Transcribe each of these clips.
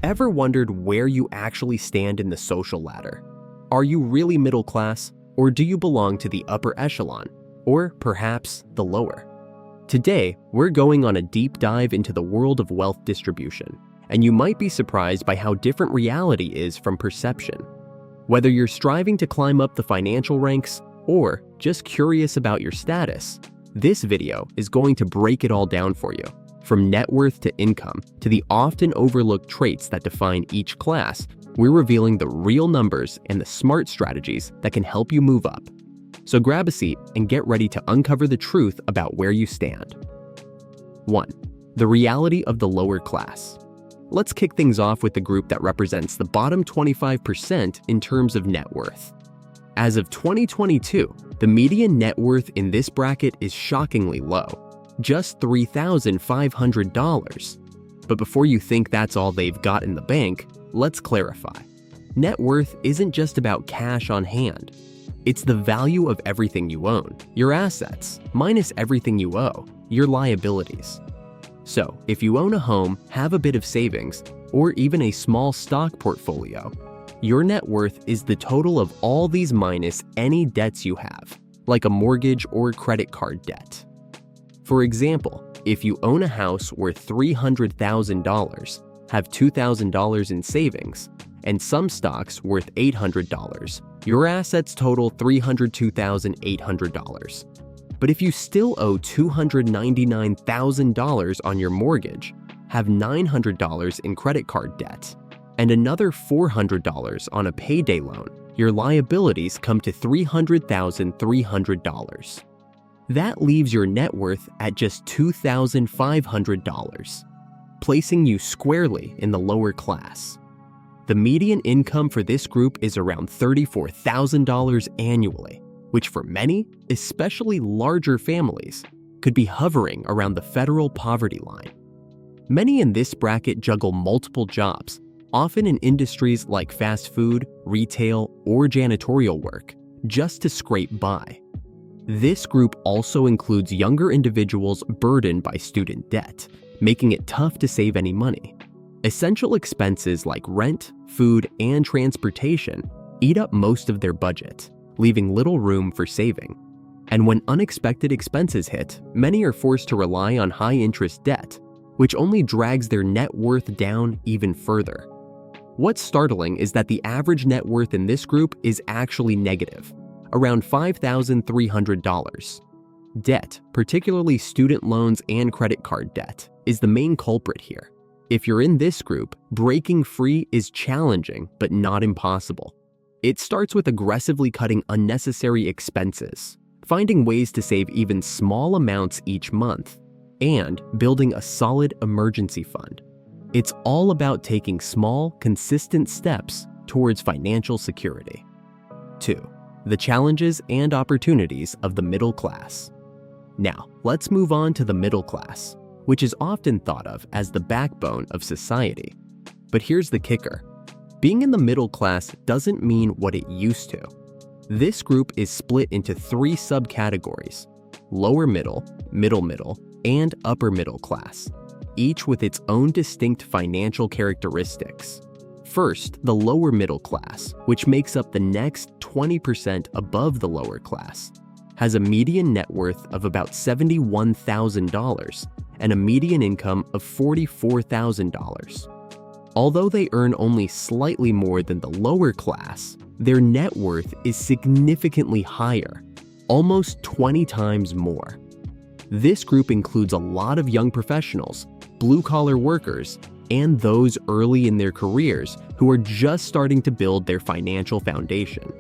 Ever wondered where you actually stand in the social ladder? Are you really middle class, or do you belong to the upper echelon, or perhaps the lower? Today, we're going on a deep dive into the world of wealth distribution, and you might be surprised by how different reality is from perception. Whether you're striving to climb up the financial ranks, or just curious about your status, this video is going to break it all down for you. From net worth to income to the often overlooked traits that define each class, we're revealing the real numbers and the smart strategies that can help you move up. So grab a seat and get ready to uncover the truth about where you stand. 1. The reality of the lower class. Let's kick things off with the group that represents the bottom 25% in terms of net worth. As of 2022, the median net worth in this bracket is shockingly low, just $3,500. But before you think that's all they've got in the bank, let's clarify. Net worth isn't just about cash on hand. It's the value of everything you own, your assets, minus everything you owe, your liabilities. So, if you own a home, have a bit of savings, or even a small stock portfolio, your net worth is the total of all these minus any debts you have, like a mortgage or credit card debt. For example, if you own a house worth $300,000, have $2,000 in savings, and some stocks worth $800, your assets total $302,800. But if you still owe $299,000 on your mortgage, have $900 in credit card debt, and another $400 on a payday loan, your liabilities come to $300,300. That leaves your net worth at just $2,500, placing you squarely in the lower class. The median income for this group is around $34,000 annually, which for many, especially larger families, could be hovering around the federal poverty line. Many in this bracket juggle multiple jobs, often in industries like fast food, retail, or janitorial work, just to scrape by. This group also includes younger individuals burdened by student debt, making it tough to save any money. Essential expenses like rent, food, and transportation eat up most of their budget, leaving little room for saving. And when unexpected expenses hit, many are forced to rely on high-interest debt, which only drags their net worth down even further. What's startling is that the average net worth in this group is actually negative, around $5,300. Debt, particularly student loans and credit card debt, is the main culprit here. If you're in this group, breaking free is challenging but not impossible. It starts with aggressively cutting unnecessary expenses, finding ways to save even small amounts each month, and building a solid emergency fund. It's all about taking small, consistent steps towards financial security. 2. The challenges and opportunities of the middle class. Now, let's move on to the middle class, which is often thought of as the backbone of society. But here's the kicker. Being in the middle class doesn't mean what it used to. This group is split into 3 subcategories: lower middle, middle, and upper middle class, each with its own distinct financial characteristics. First, the lower middle class, which makes up the next 20% above the lower class, has a median net worth of about $71,000 and a median income of $44,000. Although they earn only slightly more than the lower class, their net worth is significantly higher, almost 20 times more. This group includes a lot of young professionals, blue-collar workers, and those early in their careers who are just starting to build their financial foundation.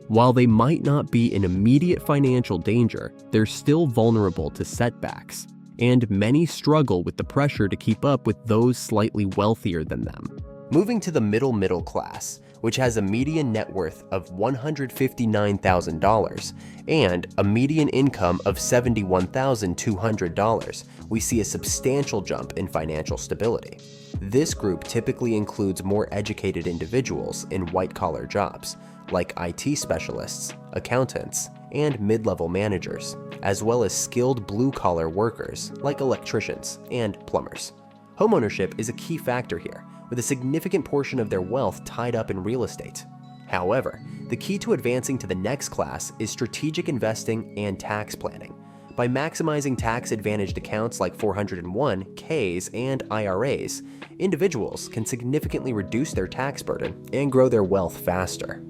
While they might not be in immediate financial danger, they're still vulnerable to setbacks, and many struggle with the pressure to keep up with those slightly wealthier than them. Moving to the middle class, which has a median net worth of $159,000 and a median income of $71,200, we see a substantial jump in financial stability. This group typically includes more educated individuals in white-collar jobs, like IT specialists, accountants, and mid-level managers, as well as skilled blue-collar workers like electricians and plumbers. Homeownership is a key factor here, with a significant portion of their wealth tied up in real estate. However, the key to advancing to the next class is strategic investing and tax planning. By maximizing tax-advantaged accounts like 401(k)s and IRAs, individuals can significantly reduce their tax burden and grow their wealth faster.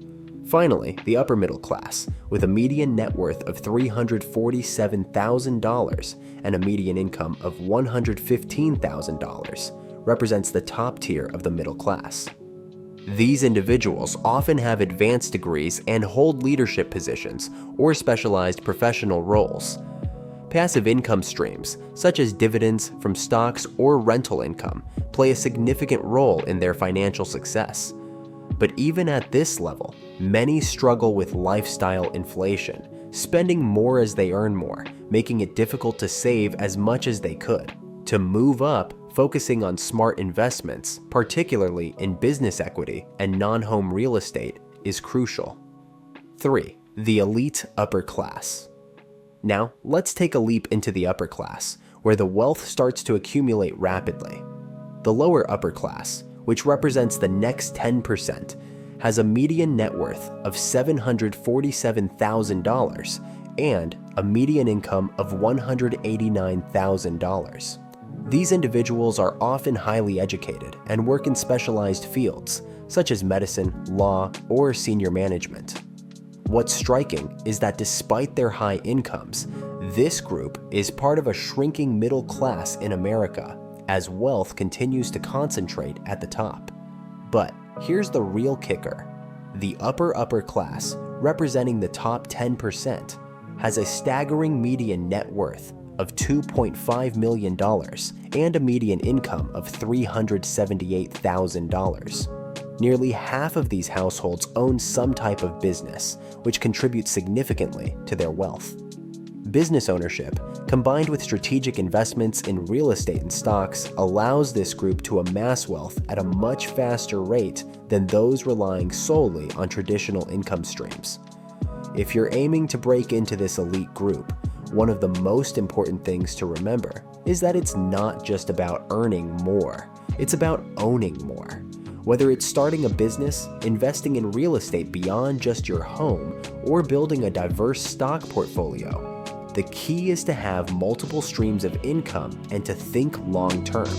Finally, the upper middle class, with a median net worth of $347,000 and a median income of $115,000, represents the top tier of the middle class. These individuals often have advanced degrees and hold leadership positions or specialized professional roles. Passive income streams, such as dividends from stocks or rental income, play a significant role in their financial success. But even at this level, many struggle with lifestyle inflation, spending more as they earn more, making it difficult to save as much as they could. To move up, focusing on smart investments, particularly in business equity and non-home real estate, is crucial. 3. The elite upper class. Now, let's take a leap into the upper class, where the wealth starts to accumulate rapidly. The lower upper class, which represents the next 10%, has a median net worth of $747,000 and a median income of $189,000. These individuals are often highly educated and work in specialized fields, such as medicine, law, or senior management. What's striking is that despite their high incomes, this group is part of a shrinking middle class in America, as wealth continues to concentrate at the top. But here's the real kicker. The upper class, representing the top 10%, has a staggering median net worth of $2.5 million and a median income of $378,000. Nearly half of these households own some type of business, which contributes significantly to their wealth. Business ownership, combined with strategic investments in real estate and stocks, allows this group to amass wealth at a much faster rate than those relying solely on traditional income streams. If you're aiming to break into this elite group, one of the most important things to remember is that it's not just about earning more, it's about owning more. Whether it's starting a business, investing in real estate beyond just your home, or building a diverse stock portfolio, the key is to have multiple streams of income and to think long term.